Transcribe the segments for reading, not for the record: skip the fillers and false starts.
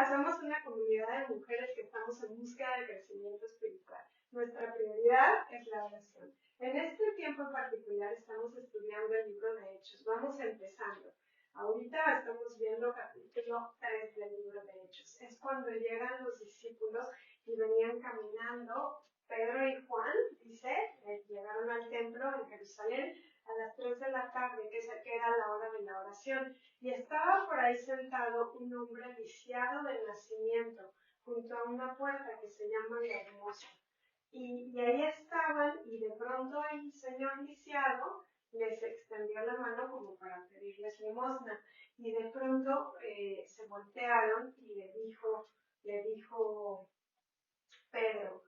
Hola, somos una comunidad de mujeres que estamos en búsqueda de crecimiento espiritual. Nuestra prioridad es la oración. En este tiempo en particular estamos estudiando el libro de Hechos. Vamos empezando. Ahorita estamos viendo capítulo 3 del libro de Hechos. Es cuando llegan los discípulos y venían caminando. Pedro y Juan, dice, llegaron al templo en Jerusalén a las 3 de la tarde, que era la hora de la oración. Y estaba por ahí sentado un hombre lisiado de nacimiento, junto a una puerta que se llama La Hermosa. Y ahí estaban, y de pronto el señor lisiado les extendió la mano como para pedirles limosna. Y de pronto se voltearon y le dijo Pedro,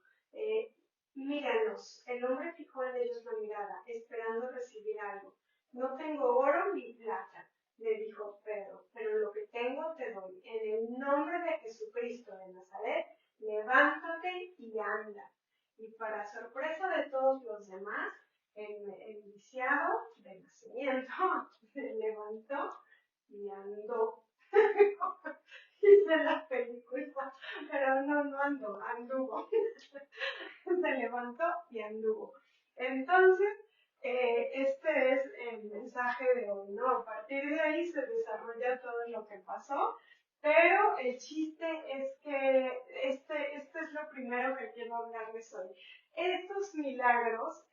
míranos. El hombre fijó en ellos la mirada, esperando recibir algo. No tengo oro ni plata, le dijo Pedro, pero lo que tengo te doy. En el nombre de Jesucristo de Nazaret, levántate y anda. Y para sorpresa de todos los demás, el lisiado de nacimiento se levantó y andó. Hice la película, pero no andó, anduvo. Se levantó y anduvo. Entonces, este es el mensaje de hoy, ¿no? A partir de ahí se desarrolla todo lo que pasó, pero el chiste es que este es lo primero que quiero hablarles hoy. Estos milagros,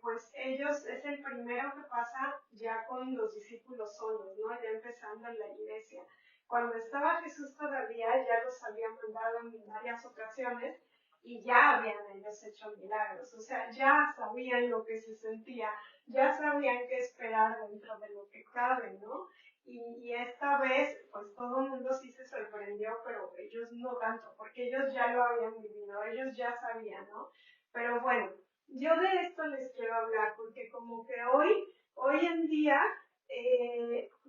pues ellos es el primero que pasa ya con los discípulos solos, ¿no? Ya empezando en la iglesia. Cuando estaba Jesús todavía, ya los había mandado en varias ocasiones, y ya habían ellos hecho milagros, o sea, ya sabían lo que se sentía, ya sabían qué esperar dentro de lo que cabe, ¿no? Y esta vez, pues todo el mundo sí se sorprendió, pero ellos no tanto, porque ellos ya lo habían vivido, ellos ya sabían, ¿no? Pero bueno, yo de esto les quiero hablar, porque como que hoy en día,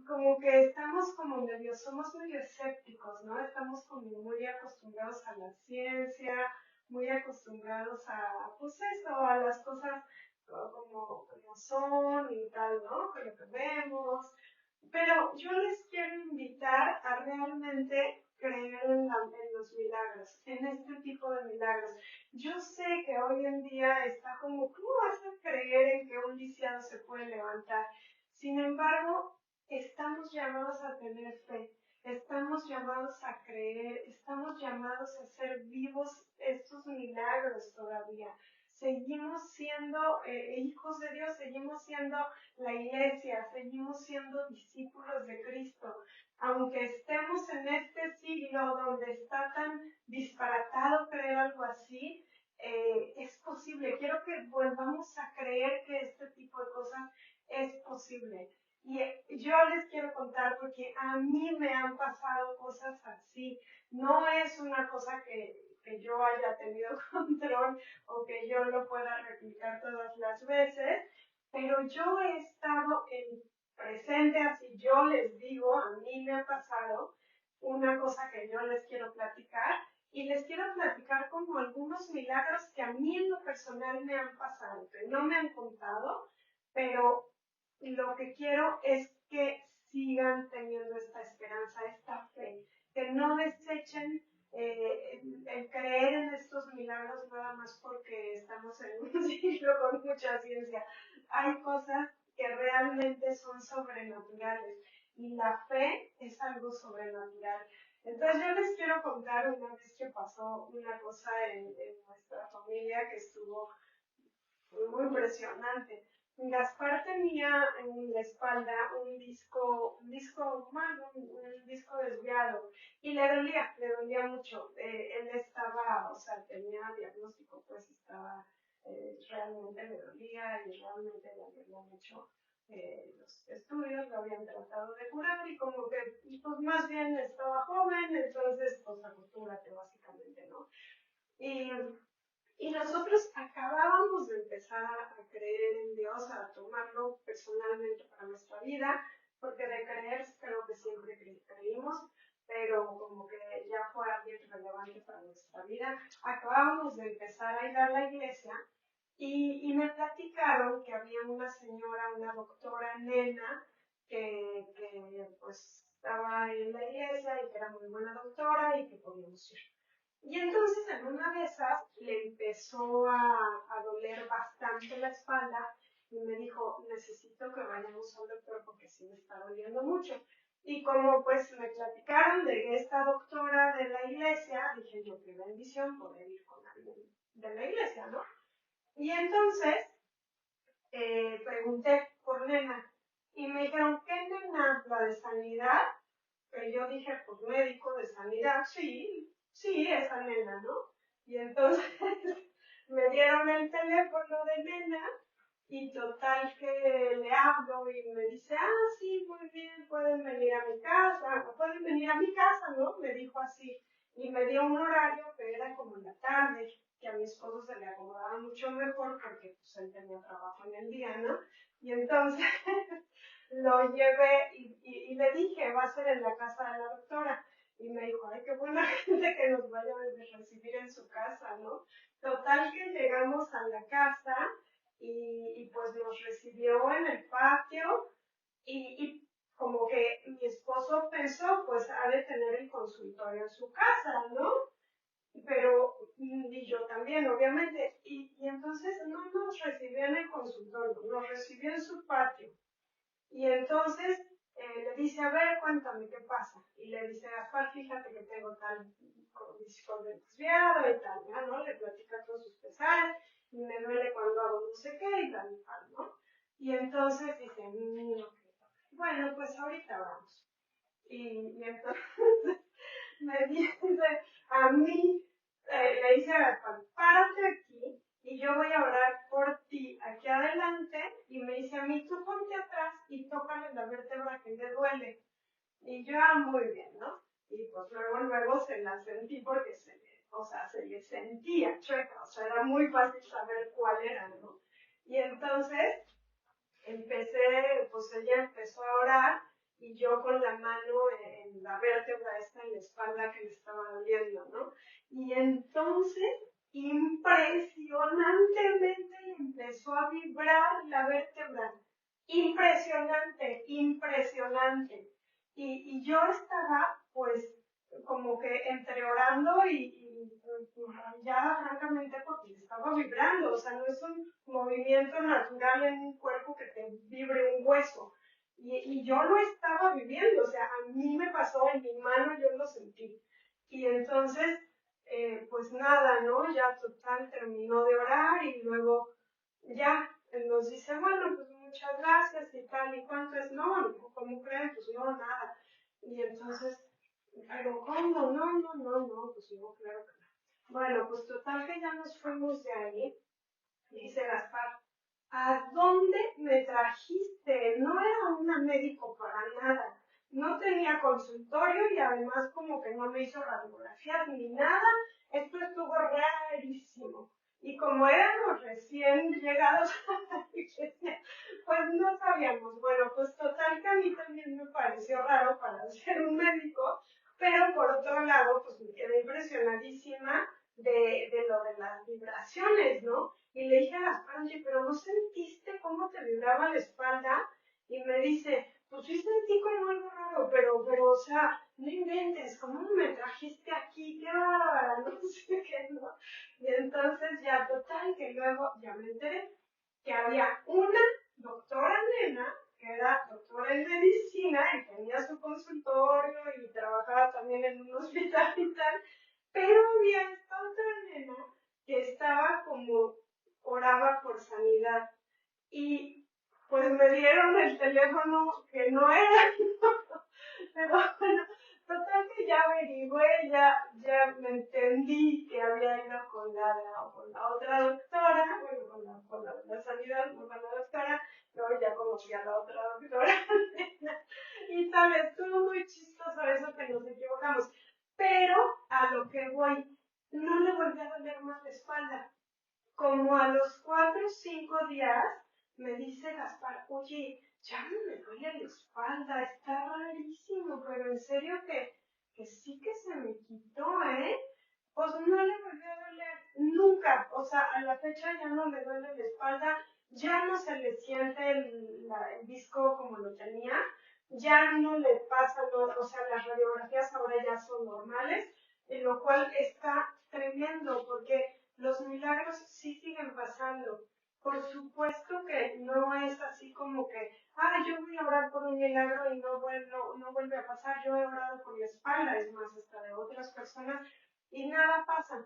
como que estamos somos medio escépticos, ¿no? Estamos como muy acostumbrados a la ciencia, muy acostumbrados a, pues eso, a las cosas como son y tal, ¿no? Con lo que vemos. Pero yo les quiero invitar a realmente creer en los milagros, en este tipo de milagros. Yo sé que hoy en día está como, ¿cómo vas a creer en que un lisiado se puede levantar? Sin embargo, estamos llamados a tener fe. Estamos llamados a creer, estamos llamados a hacer vivos estos milagros todavía. Seguimos siendo hijos de Dios, seguimos siendo la iglesia, seguimos siendo discípulos de Cristo. Aunque estemos en este siglo donde está tan disparatado creer algo así, es posible. Quiero que volvamos a creer que este tipo de cosas es posible. Y yo les quiero contar porque a mí me han pasado cosas así. No es una cosa que yo haya tenido control o que yo lo pueda replicar todas las veces, pero yo he estado en presente, así yo les digo, a mí me ha pasado una cosa que yo les quiero platicar y les quiero platicar como algunos milagros que a mí en lo personal me han pasado, que no me han contado, pero lo que quiero es que sigan teniendo esta esperanza, esta fe, que no desechen el creer en estos milagros nada más porque estamos en un siglo con mucha ciencia. Hay cosas que realmente son sobrenaturales y la fe es algo sobrenatural. Entonces yo les quiero contar una vez que pasó una cosa en nuestra familia que estuvo muy impresionante. Gaspar tenía en la espalda un disco desviado y le dolía mucho. Él estaba, o sea, tenía diagnóstico, pues estaba, realmente le dolía y realmente le habían hecho los estudios, lo habían tratado de curar y como que, pues más bien estaba joven, entonces, pues acostúmbrate básicamente, ¿no? Y y nosotros acabábamos de empezar a creer en Dios, a tomarlo personalmente para nuestra vida, porque de creer creo que siempre creímos, pero como que ya fue algo relevante para nuestra vida. Acabábamos de empezar a ir a la iglesia y me platicaron que había una señora, una doctora nena, que pues estaba en la iglesia y que era muy buena doctora y que podíamos ir. Y entonces en una de esas le empezó a doler bastante la espalda y me dijo, necesito que vayamos al doctor porque sí me está doliendo mucho. Y como pues me platicaron de esta doctora de la iglesia, dije yo, qué bendición poder ir con alguien de la iglesia, ¿no? Y entonces pregunté por nena y me dijeron, ¿qué nena? ¿La de sanidad? Que yo dije, pues médico de sanidad, sí, sí, esa nena, ¿no? Y entonces me dieron el teléfono de nena y total que le hablo y me dice, sí, muy bien, pueden venir a mi casa, pueden venir a mi casa, ¿no? Me dijo así. Y me dio un horario que era como en la tarde, que a mi esposo se le acomodaba mucho mejor porque pues él tenía trabajo en el día, ¿no? Y entonces lo llevé y le dije, va a ser en la casa de la doctora. Y me dijo, ay, qué buena gente que nos vaya a recibir en su casa, ¿no? Total que llegamos a la casa y pues nos recibió en el patio y como que mi esposo pensó, pues ha de tener el consultorio en su casa, ¿no? Pero, y yo también, obviamente, y entonces no nos recibió en el consultorio, nos recibió en su patio. Y entonces le dice, a ver, cuéntame qué pasa. Y le dice, Gaspar, fíjate que tengo tal condición de desviado y tal, ¿ya? ¿No? Le platica todos sus pesares y me duele cuando hago no sé qué y tal, ¿no? Y entonces dice, okay. Bueno, pues ahorita vamos. Y entonces me dice a mí, le dice a Gaspar, párate aquí y yo voy a orar por ti aquí adelante y me dice a mí, tú ponte atrás y tócale la vértebra que le duele. Y yo, muy bien, ¿no? Y pues luego se la sentí porque se le sentía chueca, o sea, era muy fácil saber cuál era, ¿no? Y entonces pues ella empezó a orar y yo con la mano en la vértebra esta en la espalda que le estaba doliendo, ¿no? Y entonces, impresionantemente empezó a vibrar la vértebra. Impresionante, impresionante. Y yo estaba, pues, como que entre orando y ya francamente porque estaba vibrando, o sea, no es un movimiento natural en un cuerpo que te vibre un hueso. Y yo lo estaba viviendo, o sea, a mí me pasó en mi mano, yo lo sentí. Y entonces, pues nada, ¿no? Ya total terminó de orar y luego ya nos dice, bueno, pues muchas gracias y tal, ¿y cuánto es? No, ¿cómo creen? Pues no, nada. Y entonces, pero ¿cómo? No, pues no, claro que no. Bueno, pues total que ya nos fuimos de ahí. Y dice Gaspar, ¿a dónde me trajiste? No era una médico para nada. No tenía consultorio y además como que no me hizo radiografías ni nada. Esto estuvo rarísimo. Y como éramos recién llegados a la iglesia, pues no sabíamos. Bueno, pues total que a mí también me pareció raro para ser un médico, pero por otro lado, pues me quedé impresionadísima de lo de las vibraciones, ¿no? Y le dije a Gaspar, oye, pero ¿no sentiste cómo te vibraba la espalda? Y me dice, pues sí sentí como algo raro, pero, o sea, no inventes, ¿cómo me trajiste aquí? ¡Qué bárbara! No sé qué, ¿no? Y entonces ya, total, que luego ya me enteré que había una doctora nena, que era doctora en medicina y tenía su consultorio y trabajaba también en un hospital y tal, pero había esta otra nena que estaba como oraba por sanidad y pues me dieron el teléfono que no era, pero bueno, total que ya averigüé, ya me entendí que había ido con la otra doctora, bueno, con la sanidad, no con la doctora, luego ya conocí a la otra doctora, y tal, estuvo muy chistoso eso que nos equivocamos, pero a lo que voy, no le volví a doler más la espalda. Como a los 4 o 5 días, me dice Gaspar, oye, ya no me duele la espalda, está rarísimo, pero en serio que sí que se me quitó, ¿eh? Pues no le volvió a doler, nunca, o sea, a la fecha ya no le duele la espalda, ya no se le siente el disco como lo tenía, ya no le pasa, no, o sea, las radiografías ahora ya son normales, lo cual está tremendo porque los milagros sí siguen pasando. Por supuesto que no es así como que, yo voy a orar por un milagro y no vuelve a pasar. Yo he orado por mi espalda, es más, hasta de otras personas, y nada pasa.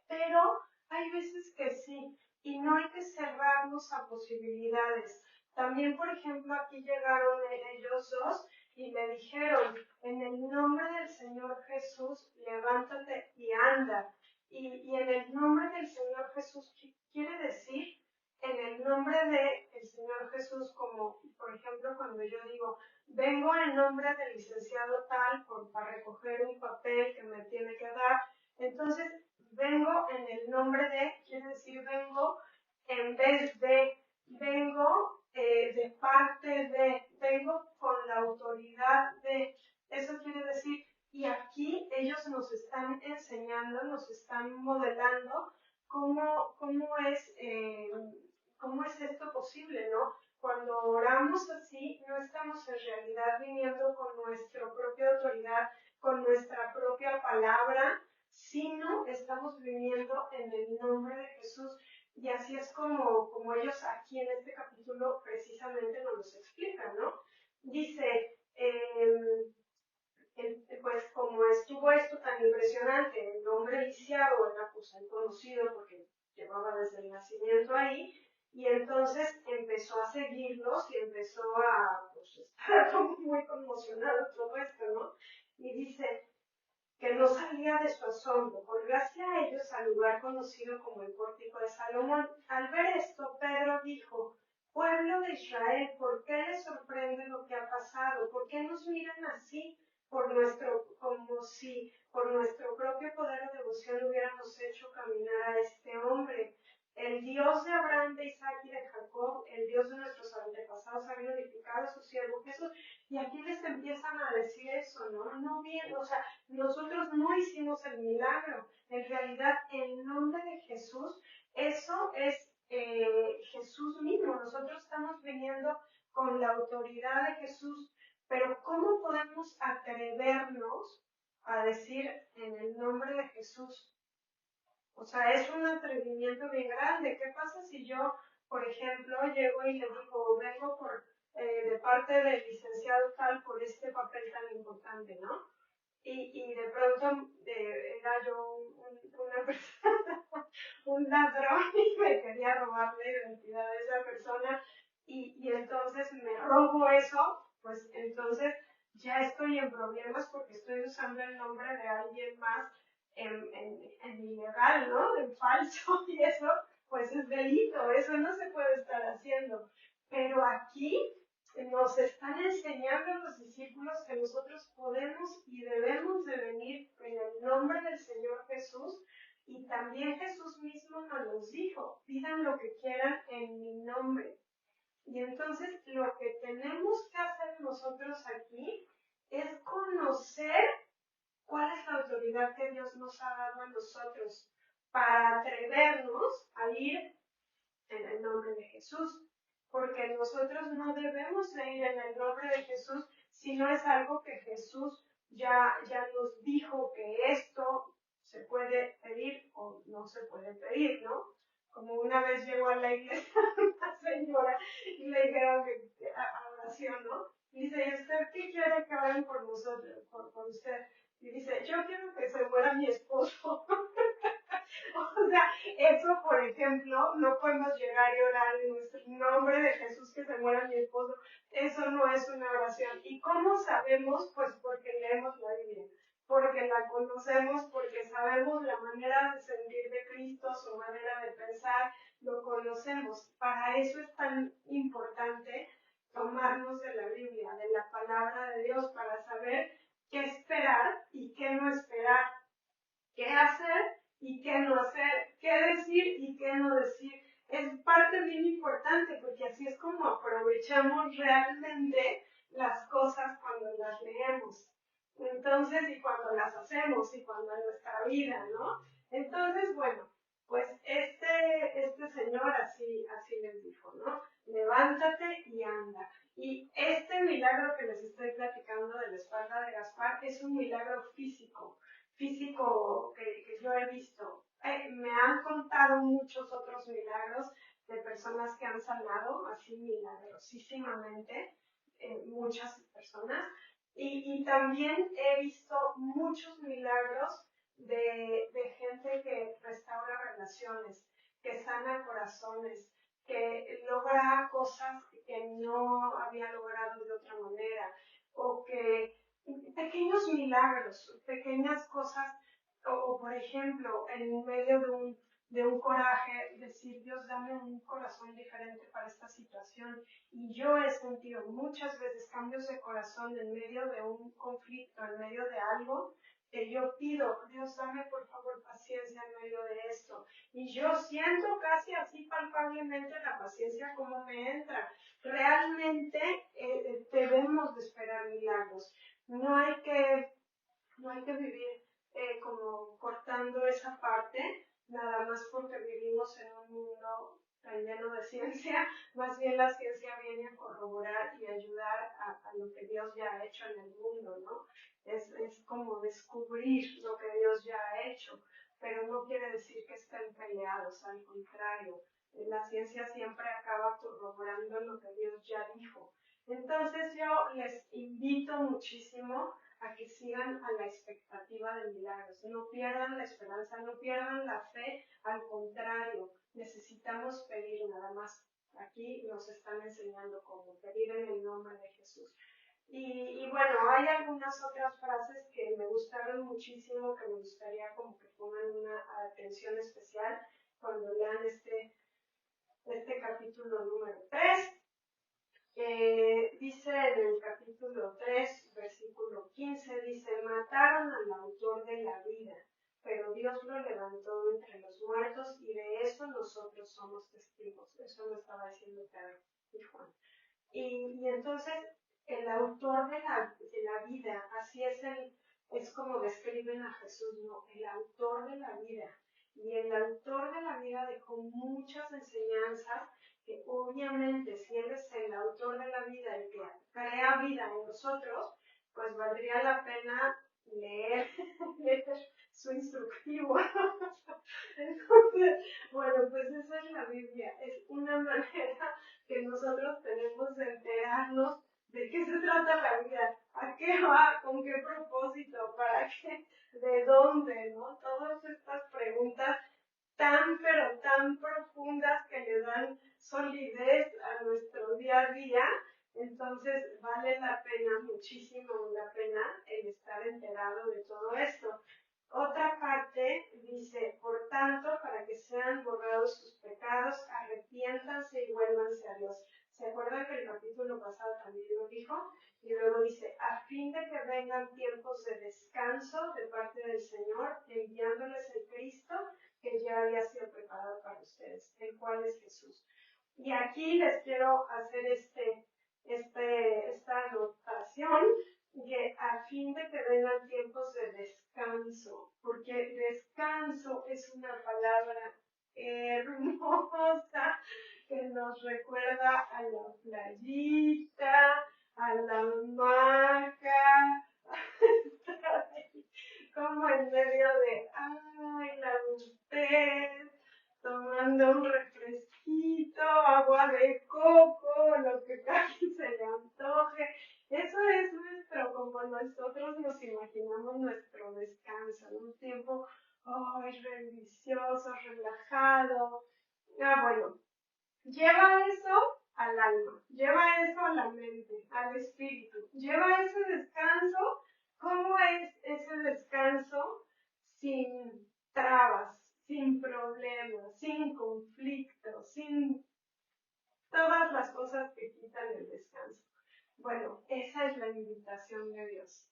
Pero hay veces que sí, y no hay que cerrarnos a posibilidades. También, por ejemplo, aquí llegaron ellos dos y me dijeron, en el nombre del Señor Jesús, levántate y anda. Y en el nombre del Señor Jesús, ¿qué quiere decir? En el nombre del Señor Jesús, como por ejemplo cuando yo digo, vengo en nombre del licenciado tal para recoger un papel que me tiene que dar, entonces vengo en el nombre de, quiere decir vengo en vez de, vengo de parte de, vengo con la autoridad de, eso quiere decir, y aquí ellos nos están enseñando, nos están modelando cómo es esto posible, ¿no? Cuando oramos así, no estamos en realidad viniendo con nuestra propia autoridad, con nuestra propia palabra, sino estamos viviendo en el nombre de Jesús. Y así es como ellos aquí en este capítulo precisamente nos los explican, ¿no? Dice, pues como estuvo esto tan impresionante, el hombre lisiado era pues el conocido porque llevaba desde el nacimiento ahí, y entonces empezó a seguirlos y empezó a pues, estar como muy conmocionado todo esto, ¿no? Y dice, que no salía de su asombro. Volvió hacia ellos al lugar conocido como el pórtico de Salomón. Al ver esto, Pedro dijo, pueblo de Israel, ¿por qué les sorprende lo que ha pasado? ¿Por qué nos miran así? Como si por nuestro propio poder o devoción hubiéramos hecho caminar a este hombre. El Dios de Abraham, de Isaac y de Jacob, el Dios de nuestros antepasados, ha glorificado a su siervo Jesús. Y aquí les empiezan a decir eso, ¿no? No bien, o sea, nosotros no hicimos el milagro. En realidad, en nombre de Jesús, eso es Jesús mismo. Nosotros estamos viniendo con la autoridad de Jesús, pero ¿cómo podemos atrevernos a decir en el nombre de Jesús? O sea, es un atrevimiento bien grande. ¿Qué pasa si yo, por ejemplo, llego y le digo, vengo de parte del licenciado tal por este papel tan importante, ¿no? Y de pronto era yo una persona, un ladrón y me quería robar la identidad de esa persona y entonces me robo eso, pues entonces ya estoy en problemas porque estoy usando el nombre de alguien más en ilegal, ¿no? En falso y eso pues es delito, eso no se puede estar haciendo. Pero aquí nos están enseñando los discípulos que nosotros podemos y debemos de venir en el nombre del Señor Jesús, y también Jesús mismo nos los dijo, pidan lo que quieran en mi nombre. Y entonces lo que tenemos que hacer nosotros aquí es conocer cuál es la autoridad que Dios nos ha dado a nosotros para atrevernos a ir en el nombre de Jesús, porque nosotros no debemos de ir en el nombre de Jesús si no es algo que Jesús ya nos dijo que esto se puede pedir o no se puede pedir, ¿no? Como una vez llegó a la iglesia una señora y le dijeron que a oración, ¿no? Y dice, ¿y usted qué quiere que oren por nosotros, por usted? Y dice, yo quiero que se muera mi esposo. O sea, eso, por ejemplo, no podemos llegar y orar en nuestro nombre de Jesús que se muera mi esposo. Eso no es una oración. ¿Y cómo sabemos? Pues porque leemos la Biblia, porque la conocemos, porque sabemos la manera de sentir de Cristo, su manera de pensar, lo conocemos. Para eso es tan importante tomarnos de la Biblia, de la palabra de Dios, para saber qué esperar y qué no esperar, qué hacer y qué no hacer, qué decir y qué no decir. Es parte bien importante porque así es como aprovechamos realmente las cosas cuando las leemos. Entonces, y cuando las hacemos y cuando en nuestra vida, ¿no? Entonces, bueno, pues este señor así les dijo, ¿no? Levántate y anda. Y este milagro que les estoy platicando de la espalda de Gaspar es un milagro físico, que yo he visto. Me han contado muchos otros milagros de personas que han sanado así milagrosísimamente, muchas personas. Y también he visto muchos milagros de gente que restaura relaciones, que sana corazones, que logra cosas que no había logrado de otra manera, o que pequeños milagros, pequeñas cosas, o por ejemplo, en medio de un coraje, decir, Dios, dame un corazón diferente para esta situación. Y yo he sentido muchas veces cambios de corazón en medio de un conflicto, en medio de algo que yo pido, Dios, dame por favor paciencia en medio de esto. Y yo siento casi así palpablemente la paciencia como me entra. Realmente debemos de esperar milagros. No hay que vivir como cortando esa parte, nada más porque vivimos en un mundo tan lleno de ciencia. Más bien la ciencia viene a corroborar y ayudar a lo que Dios ya ha hecho en el mundo, ¿no? Es como descubrir lo que Dios ya ha hecho, pero no quiere decir que estén peleados, al contrario. La ciencia siempre acaba corroborando lo que Dios ya dijo. Entonces yo les invito muchísimo a que sigan a la expectativa de milagros. No pierdan la esperanza, no pierdan la fe, al contrario, necesitamos pedir nada más. Aquí nos están enseñando cómo pedir en el nombre de Jesús. Y bueno, hay algunas otras frases que me gustaron muchísimo, que me gustaría como que pongan una atención especial cuando lean este capítulo número 3. Dice en el capítulo 3, versículo 15, dice, mataron al autor de la vida, pero Dios lo levantó entre los muertos y de eso nosotros somos testigos. Eso lo estaba diciendo Pedro y Juan. Y entonces el autor de la vida, así es como describen a Jesús, ¿no? El autor de la vida. Y el autor de la vida dejó muchas enseñanzas que obviamente si Él es el autor de la vida, el que crea vida en nosotros, pues valdría la pena leer, leer su instructivo. Entonces, bueno, pues esa es la Biblia, es una manera que nosotros tenemos de enterarnos de qué se trata la vida, a qué va, con qué propósito, para qué, de dónde, ¿no? Todas estas preguntas tan, pero tan profundas que le dan solidez a nuestro día a día. Entonces vale la pena, muchísimo la pena, el estar enterado de todo esto. Otra parte dice, por tanto, para que sean borrados sus pecados, arrepiéntanse y vuélvanse a Dios. ¿Se acuerdan que el capítulo pasado también lo dijo? Y luego dice, a fin de que vengan tiempos de descanso de parte del Señor, enviándoles el Cristo que ya había sido preparado para ustedes, el cual es Jesús. Y aquí les quiero hacer esta anotación, que a fin de que vengan tiempos de descanso, porque descanso es una palabra hermosa que nos recuerda a la playita, a la hamaca, como en medio de, ay, la adultez, tomando un refresquito, agua de coco, lo que casi se le antoje. Eso es como nosotros nos imaginamos nuestro descanso, un tiempo, ay, delicioso, relajado. Bueno, lleva eso al alma, lleva eso a la mente, al espíritu, lleva ese descanso. ¿Cómo es ese descanso sin trabas, sin problemas, sin conflictos, sin todas las cosas que quitan el descanso? Bueno, esa es la invitación de Dios.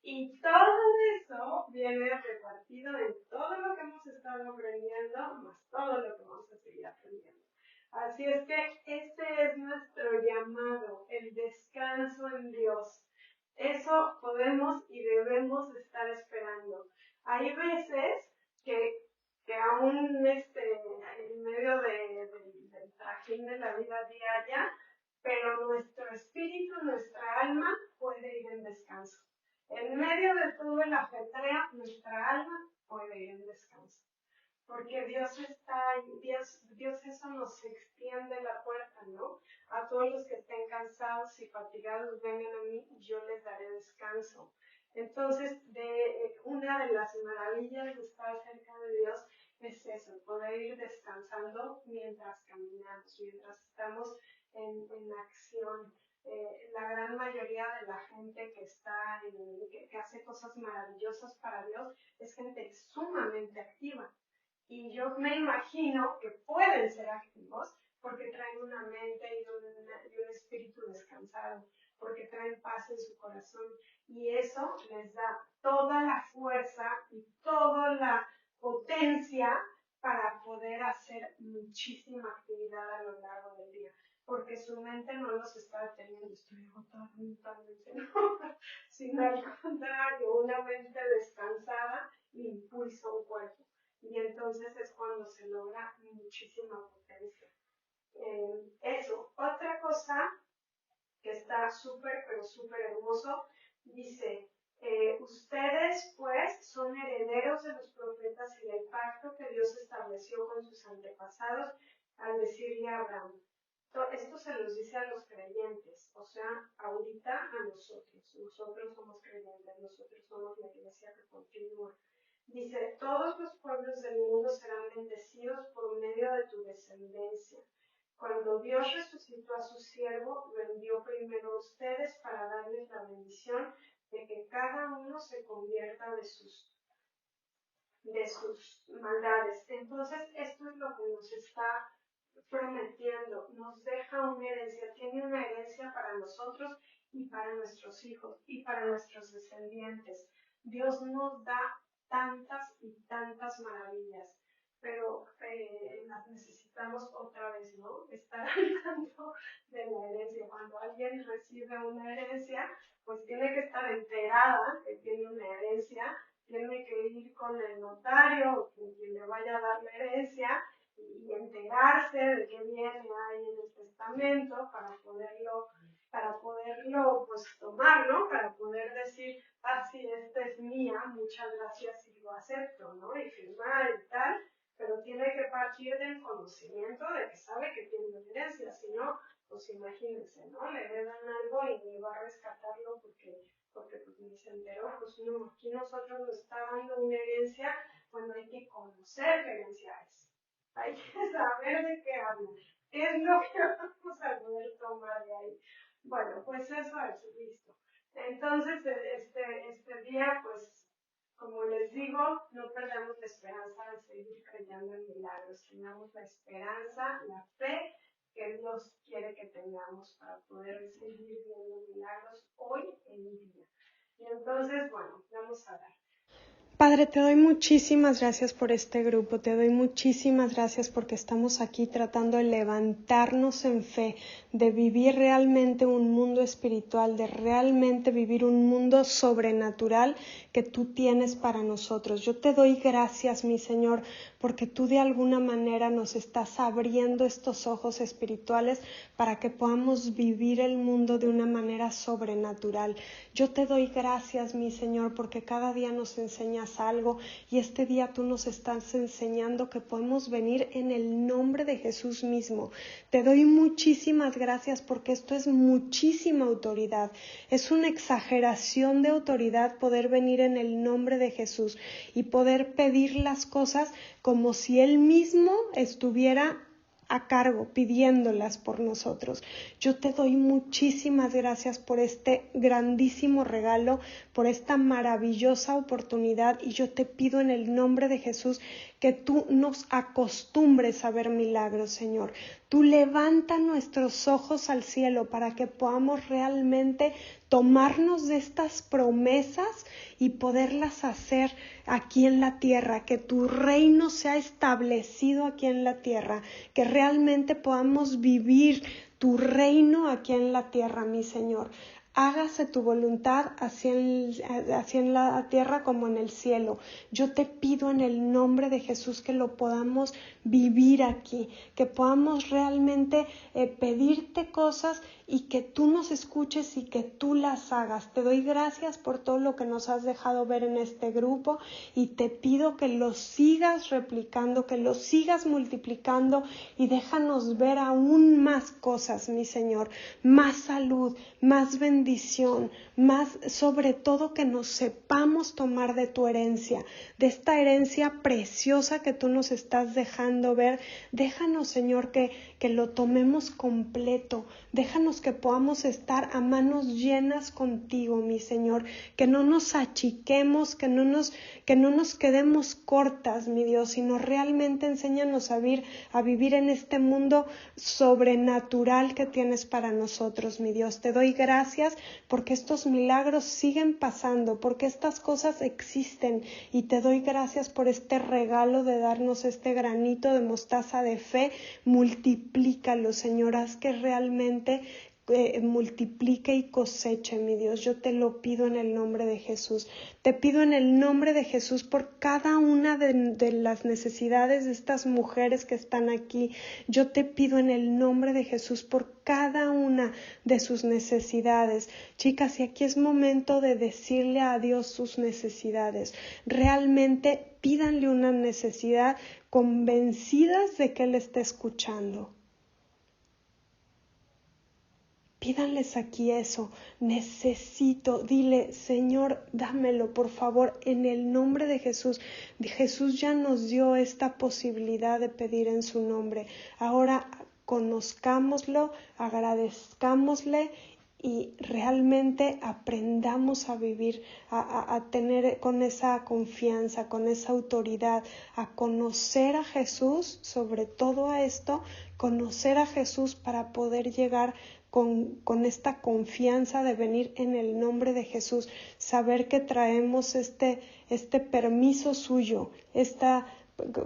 Y todo eso viene repartido en todo lo que hemos estado aprendiendo, más todo lo que vamos a seguir aprendiendo. Así es que este es nuestro llamado, el descanso en Dios. Eso podemos y debemos estar esperando. Hay veces que aún en medio del trajín de la vida diaria, pero nuestro espíritu, nuestra alma puede ir en descanso. En medio de todo el ajetreo, nuestra alma puede ir en descanso. Porque Dios está ahí, Dios eso nos extiende la puerta, ¿no? A todos los que estén cansados y fatigados, vengan a mí y yo les daré descanso. Entonces, una de las maravillas de estar cerca de Dios es eso, poder ir descansando mientras caminamos, mientras estamos en acción. La gran mayoría de la gente que hace cosas maravillosas para Dios es gente sumamente activa. Y yo me imagino que pueden ser activos porque traen una mente y un espíritu descansado, porque traen paz en su corazón. Y eso les da toda la fuerza y toda la potencia para poder hacer muchísima actividad a lo largo del día. Porque su mente no los está deteniendo, estoy agotada mentalmente, no, sino al contrario, una mente descansada impulsa un cuerpo. Y entonces es cuando se logra muchísima potencia. Eso. Otra cosa que está súper, pero súper hermoso, dice, ustedes pues son herederos de los profetas y del pacto que Dios estableció con sus antepasados al decirle a Abraham. Esto se los dice a los creyentes, o sea, ahorita a nosotros. Nosotros somos creyentes, nosotros somos la iglesia que continúa. Dice, todos los pueblos del mundo serán bendecidos por medio de tu descendencia. Cuando Dios resucitó a su siervo, lo envió primero a ustedes para darles la bendición de que cada uno se convierta de sus maldades. Entonces, esto es lo que nos está prometiendo, nos deja una herencia, tiene una herencia para nosotros y para nuestros hijos y para nuestros descendientes. Dios nos da tantas y tantas maravillas, pero las necesitamos otra vez, ¿no? Estar al tanto de la herencia. Cuando alguien recibe una herencia, pues tiene que estar enterada que tiene una herencia, tiene que ir con el notario o con quien le vaya a dar la herencia y enterarse de qué viene ahí en el testamento para poderlo pues tomar, ¿no? Para poder decir, sí, esta es mía, muchas gracias y lo acepto, ¿no? Y firmar y tal, pero tiene que partir del conocimiento de que sabe que tiene una herencia, si no, pues imagínense, ¿no? Le heredan algo y ni va a rescatarlo porque pues ni se enteró, pues no, aquí nosotros nos está dando una herencia, cuando hay que conocer qué herencia es. Hay que saber de qué habla, qué es lo que vamos a poder tomar de ahí. Bueno, pues eso es, listo. Entonces, este día, pues, como les digo, no perdamos la esperanza de seguir creyendo en milagros. Tengamos la esperanza, la fe que Dios quiere que tengamos para poder seguir viendo milagros hoy en día. Y entonces, bueno, vamos a dar. Padre, te doy muchísimas gracias por este grupo, te doy muchísimas gracias porque estamos aquí tratando de levantarnos en fe, de vivir realmente un mundo espiritual, de realmente vivir un mundo sobrenatural que tú tienes para nosotros. Yo te doy gracias, mi Señor, porque tú de alguna manera nos estás abriendo estos ojos espirituales para que podamos vivir el mundo de una manera sobrenatural. Yo te doy gracias, mi Señor, porque cada día nos enseñas algo y este día tú nos estás enseñando que podemos venir en el nombre de Jesús mismo. Te doy muchísimas gracias porque esto es muchísima autoridad. Es una exageración de autoridad poder venir en el nombre de Jesús y poder pedir las cosas como si Él mismo estuviera a cargo, pidiéndolas por nosotros. Yo te doy muchísimas gracias por este grandísimo regalo, por esta maravillosa oportunidad y yo te pido en el nombre de Jesús que tú nos acostumbres a ver milagros, Señor. Tú levanta nuestros ojos al cielo para que podamos realmente tomarnos de estas promesas y poderlas hacer aquí en la tierra, que tu reino sea establecido aquí en la tierra, que realmente podamos vivir tu reino aquí en la tierra, mi Señor. hágase tu voluntad así en la tierra como en el cielo. Yo te pido en el nombre de Jesús que lo podamos vivir aquí, que podamos realmente pedirte cosas y que tú nos escuches y que tú las hagas. Te doy gracias por todo lo que nos has dejado ver en este grupo y te pido que lo sigas replicando, que lo sigas multiplicando y déjanos ver aún más cosas, mi Señor, más salud, más bendición, más sobre todo que nos sepamos tomar de tu herencia, de esta herencia preciosa que tú nos estás dejando ver. Déjanos, Señor, que lo tomemos completo. Déjanos que podamos estar a manos llenas contigo, mi Señor, que no nos achiquemos, que no nos quedemos cortas, mi Dios, sino realmente enséñanos a vivir en este mundo sobrenatural que tienes para nosotros, mi Dios. Te doy gracias porque estos milagros siguen pasando, porque estas cosas existen y te doy gracias por este regalo de darnos este granito de mostaza de fe. Multiplícalo, Señor, haz que realmente multiplique y coseche, mi Dios. Yo te lo pido en el nombre de Jesús. Te pido en el nombre de Jesús por cada una de las necesidades de estas mujeres que están aquí. Yo te pido en el nombre de Jesús por cada una de sus necesidades. Chicas, y aquí es momento de decirle a Dios sus necesidades. Realmente pídanle una necesidad convencidas de que Él está escuchando. Pídanles aquí eso, necesito, dile, Señor, dámelo, por favor, en el nombre de Jesús. Jesús ya nos dio esta posibilidad de pedir en su nombre. Ahora conozcámoslo, agradezcámosle y realmente aprendamos a vivir, a tener con esa confianza, con esa autoridad, a conocer a Jesús, sobre todo a esto, conocer a Jesús para poder llegar con esta confianza de venir en el nombre de Jesús, saber que traemos este permiso suyo,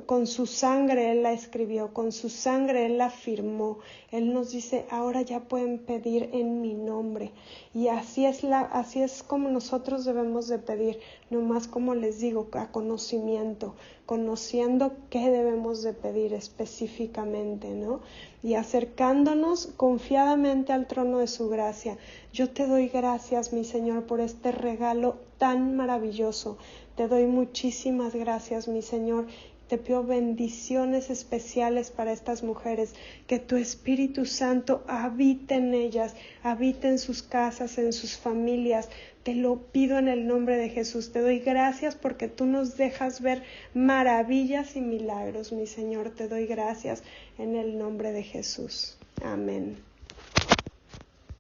con su sangre Él la escribió, con su sangre Él la firmó. Él nos dice, ahora ya pueden pedir en mi nombre. Y así es como nosotros debemos de pedir, nomás como les digo, a conocimiento, conociendo qué debemos de pedir específicamente, ¿no? Y acercándonos confiadamente al trono de su gracia. Yo te doy gracias, mi Señor, por este regalo tan maravilloso. Te doy muchísimas gracias, mi Señor. Te pido bendiciones especiales para estas mujeres, que tu Espíritu Santo habite en ellas, habite en sus casas, en sus familias. Te lo pido en el nombre de Jesús. Te doy gracias porque tú nos dejas ver maravillas y milagros, mi Señor. Te doy gracias en el nombre de Jesús. Amén.